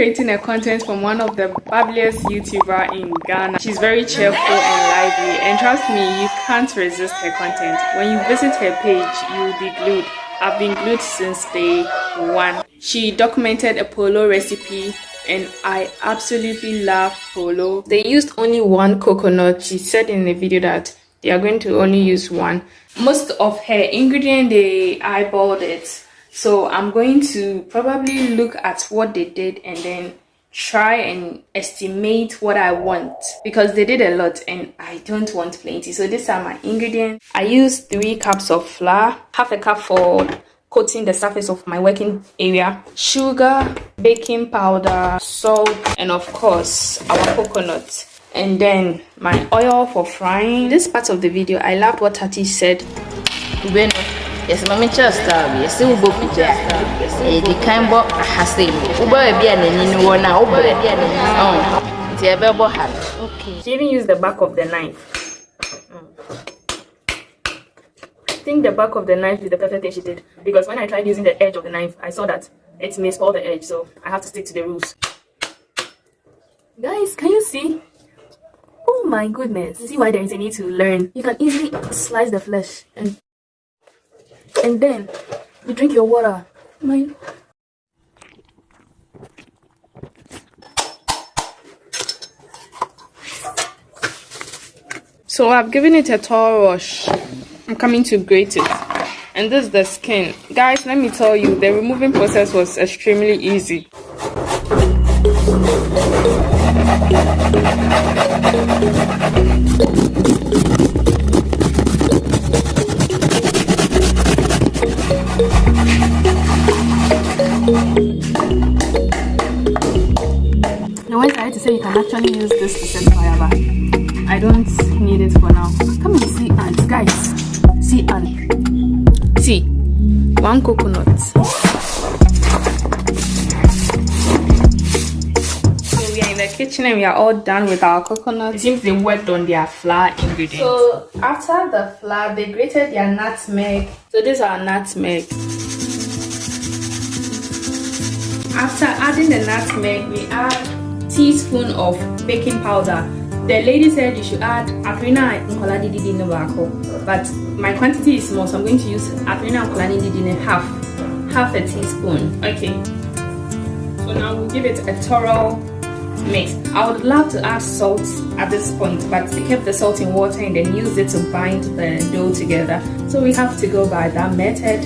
creating a content from one of the bubbliest YouTuber in Ghana. She's very cheerful and lively, and trust me, you can't resist her content. When you visit her page, you'll be glued. I've been glued since day one. She documented a Poloo recipe, and I absolutely love Poloo. They used only one coconut. She said in the video that they are going to only use one. Most of her ingredient, they eyeballed it. So I'm going to probably look at what they did and then try and estimate what I want, because they did a lot and I don't want plenty. So these are my ingredients. I used 3 cups of flour, half a cup for coating the surface of my working area, sugar, baking powder, salt, and of course our coconut. And then my oil for frying. This part of the video, I loved what Tati said. Yes, mommy just yes, we both be just the kind of hassim. Uber be an in one now, okay. She even used the back of the knife. I think the back of the knife is the perfect thing she did, because when I tried using the edge of the knife, I saw that it may spoil the edge, so I have to stick to the rules. Guys, can you see? Oh my goodness. See why there is a need to learn. You can easily slice the flesh and then you drink your water. So I've given it a thorough wash. I'm coming to grate it. And this is the skin. Guys, let me tell you, the removing process was extremely easy. The ones I had to say you can actually use this to set fire, but I don't need it for now. Come and see ants, guys. See ant. See, 1 coconut. So we are in the kitchen and we are all done with our coconut. It seems they worked on their flour ingredients. So after the flour, they grated their nutmeg. So this is our nutmeg. After adding the nutmeg, we add teaspoon of baking powder. The lady said you should add Agm3n Page, but my quantity is small, so I'm going to use Agm3n Page half a teaspoon. Okay, so now we'll give it a thorough mix. I would love to add salt at this point, but we kept the salt in water and then used it to bind the dough together, so we have to go by that method.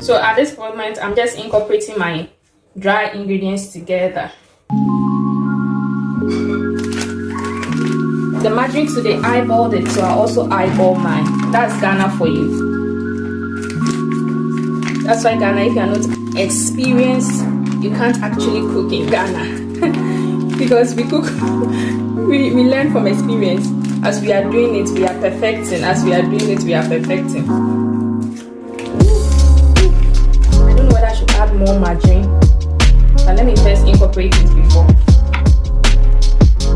So at this point, I'm just incorporating my dry ingredients together. The margarine, so they eyeballed it, so I also eyeball mine. That's Ghana for you. That's why Ghana, if you are not experienced, you can't actually cook in Ghana. Because we cook, we learn from experience. As we are doing it, we are perfecting. As we are doing it, we are perfecting. I don't know whether I should add more margarine, but let me first incorporate it before.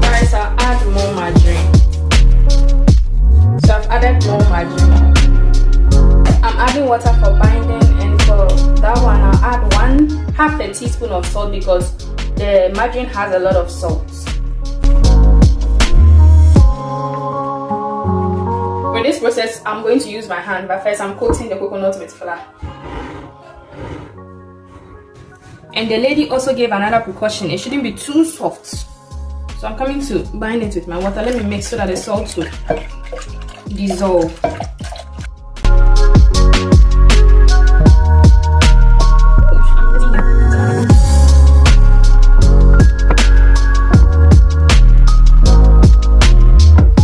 Guys, I'll add more margarine. So I've added more margarine. I'm adding water for binding, and for that one I'll add half a teaspoon of salt, because the margarine has a lot of salt. For this process, I'm going to use my hand, but first I'm coating the coconut with flour. And the lady also gave another precaution. It shouldn't be too soft. So I'm coming to bind it with my water. Let me mix so that the salt will dissolve.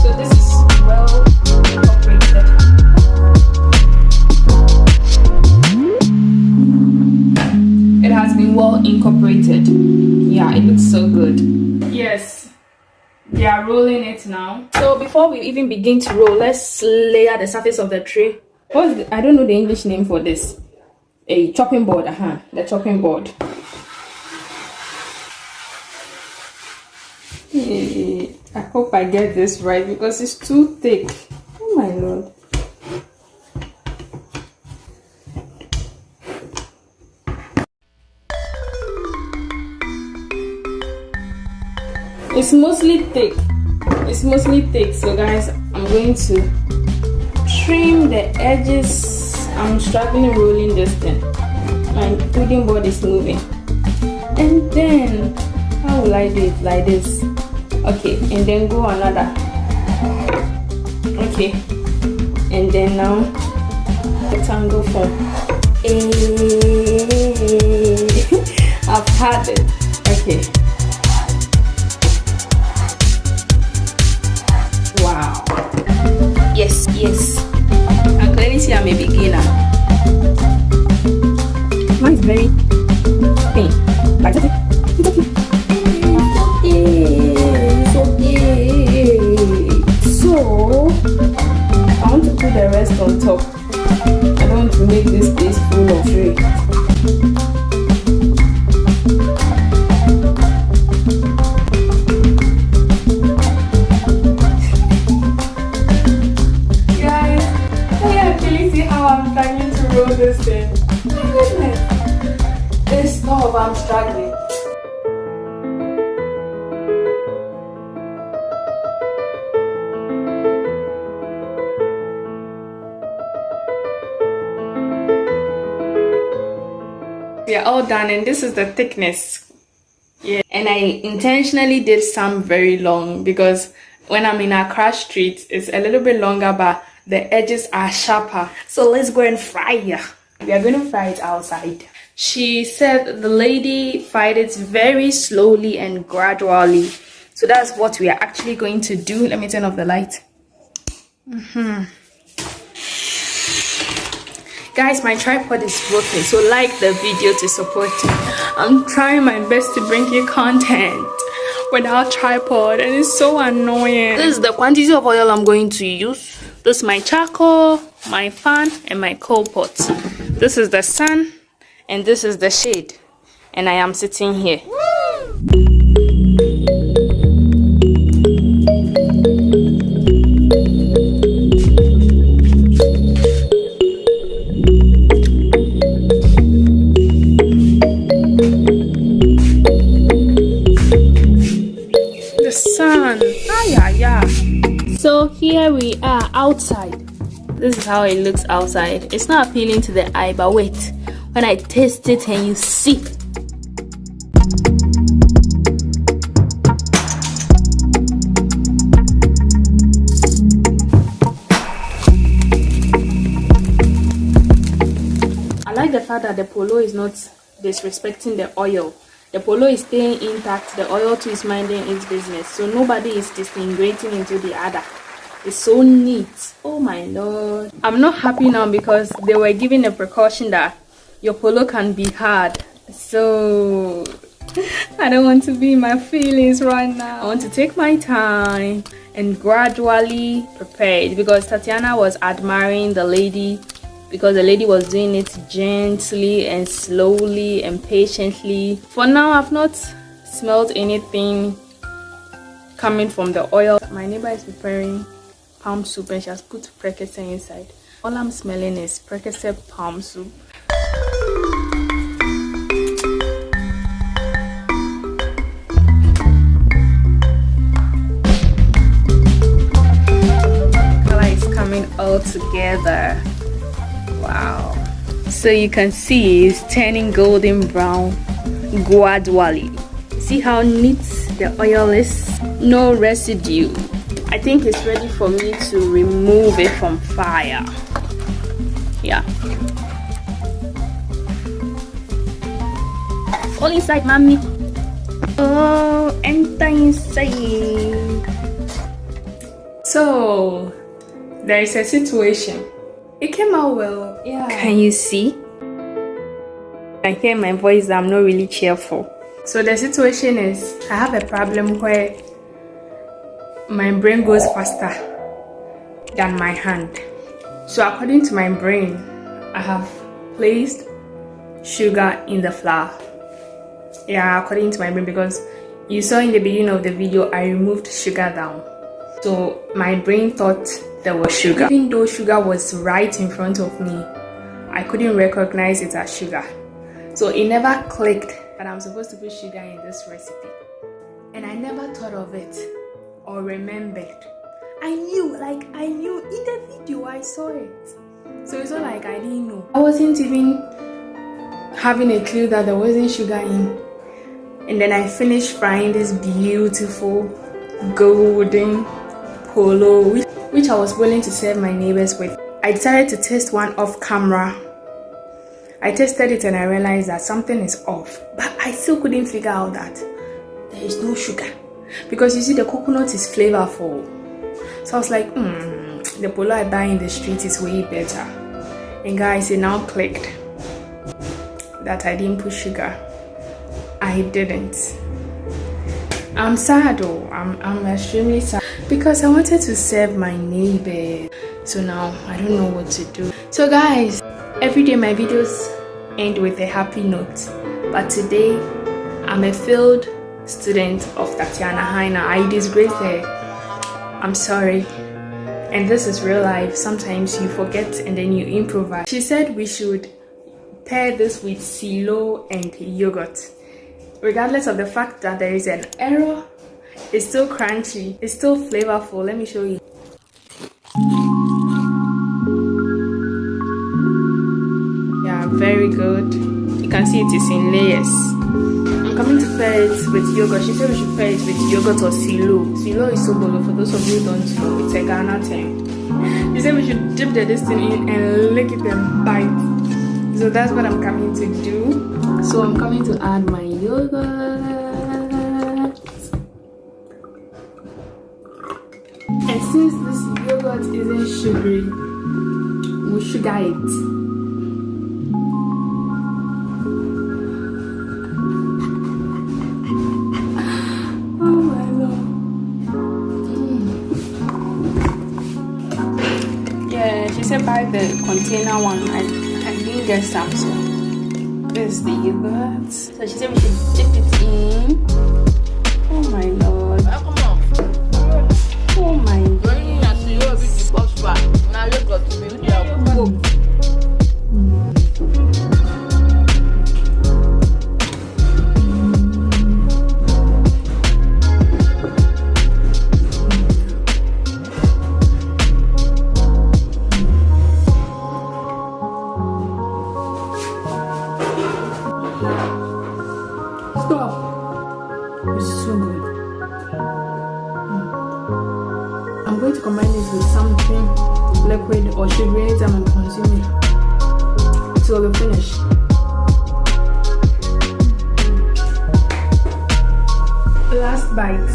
So this is well incorporated. It has been well incorporated. Yeah, it looks so good. Yes. They are rolling it now. So before we even begin to roll, let's layer the surface of the tray. I don't know the English name for this. A chopping board, the chopping board. I hope I get this right, because it's too thick. Oh my lord. It's mostly thick. So guys, I'm going to trim the edges. I'm struggling rolling this thing. My pudding board is moving. And then how will I do it? Like this. Okay, and then go another. Okay, and then now rectangle form. I've had it. Okay. Wow. Yes. I clearly see I'm a beginner. Mine is very thin. But it's okay. So I want to put the rest on top. I don't want to make this place full of tray. Guys, can you actually see how I'm struggling to roll this thing? My goodness. This stove, I'm struggling. We are all done, and this is the thickness. Yeah, and I intentionally did some very long because when I'm in Accra street, it's a little bit longer, but the edges are sharper. So let's go and fry it. We are going to fry it outside. She said the lady fried it very slowly and gradually. So that's what we are actually going to do. Let me turn off the light. Guys, my tripod is broken, so like the video to support me. I'm trying my best to bring you content without tripod, and it's so annoying. This is the quantity of oil I'm going to use. This is my charcoal, my fan, and my coal pot. This is the sun, and this is the shade, and I am sitting here. So here we are outside. This is how it looks outside. It's not appealing to the eye, but wait, when I taste it and you see. I like the fact that the Poloo is not disrespecting the oil. The Poloo is staying intact, the oil too is minding its business. So nobody is disintegrating into the other. It's so neat. Oh my lord. I'm not happy now because they were giving a precaution that your Poloo can be hard. So I don't want to be in my feelings right now. I want to take my time and gradually prepare it because Tatiana was admiring the lady because the lady was doing it gently and slowly and patiently. For now, I've not smelled anything coming from the oil. My neighbor is preparing palm soup and she has put prekese inside. All I'm smelling is prekese palm soup. Color is coming all together. Wow. So you can see it's turning golden brown gradually. See how neat the oil is? No residue. I think it's ready for me to remove it from fire. Yeah. All inside, mommy. Oh, enter inside. So there is a situation. It came out well. Yeah. Can you see? I hear my voice. I'm not really cheerful. So the situation is, I have a problem where my brain goes faster than my hand. So according to my brain, I have placed sugar in the flour. Yeah, according to my brain, because you saw in the beginning of the video, I removed sugar down. So my brain thought there was sugar. Even though sugar was right in front of me, I couldn't recognize it as sugar. So it never clicked that I'm supposed to put sugar in this recipe. And and I never thought of it or remembered. I knew in the video I saw it. So it's not like I didn't know. I wasn't even having a clue that there wasn't sugar in. And then I finished frying this beautiful golden Poloo, which I was willing to serve my neighbors with. I decided to test one off camera. I tested it and I realized that something is off, but I still couldn't figure out that there is no sugar, because you see the coconut is flavorful. So I was like, the Poloo I buy in the street is way better. And guys, it now clicked that I didn't put sugar. I didn't. I'm sad though. I'm extremely sad because I wanted to serve my neighbor. So now I don't know what to do. So guys, every day my videos end with a happy note, but today I'm a failed student of Tatiana Haina. I disgraced her. I'm sorry. And this is real life. Sometimes you forget and then you improvise. She said we should pair this with silo and yogurt. Regardless of the fact that there is an error, it's still crunchy, it's still flavorful. Let me show you. Yeah, very good. You can see it is in layers. I'm coming to pair it with yogurt. She said we should pair it with yogurt or silo. Silo is sobolo, for those of you who don't know, it's a Ghana term. She said we should dip this thing in and lick it and bite. So that's what I'm coming to do. So I'm coming to add my yogurt. And since this yogurt isn't sugary, we'll sugar it. Oh my lord. Yeah, she said buy the container one. I didn't get some, so this is the yogurt. So she said we should dip it in. Oh my lord. Oh my god. It's so good. I'm going to combine this with something liquid or sugary anytime I'm consuming till the finish. Last bite.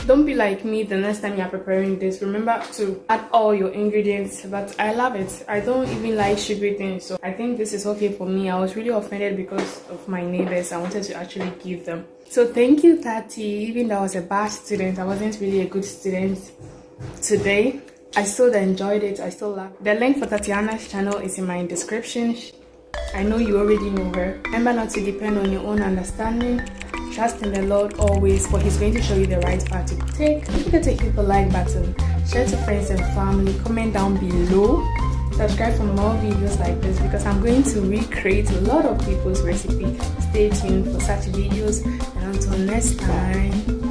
Don't be like me the next time you're preparing this. Remember to add all your ingredients, but I love it. I don't even like sugary things, so I think this is okay for me. I was really offended because of my neighbors. I wanted to actually give them. So thank you, Tati. Even though I was a bad student, I wasn't really a good student today. I still enjoyed it. I still love it. The link for Tatiana's channel is in my description. I know you already know her. Remember not to depend on your own understanding. Trust in the Lord always, for He's going to show you the right path to take. Don't forget to hit the like button, share to friends and family, comment down below, subscribe for more videos like this, because I'm going to recreate a lot of people's recipes. Stay tuned for such videos, and until next time.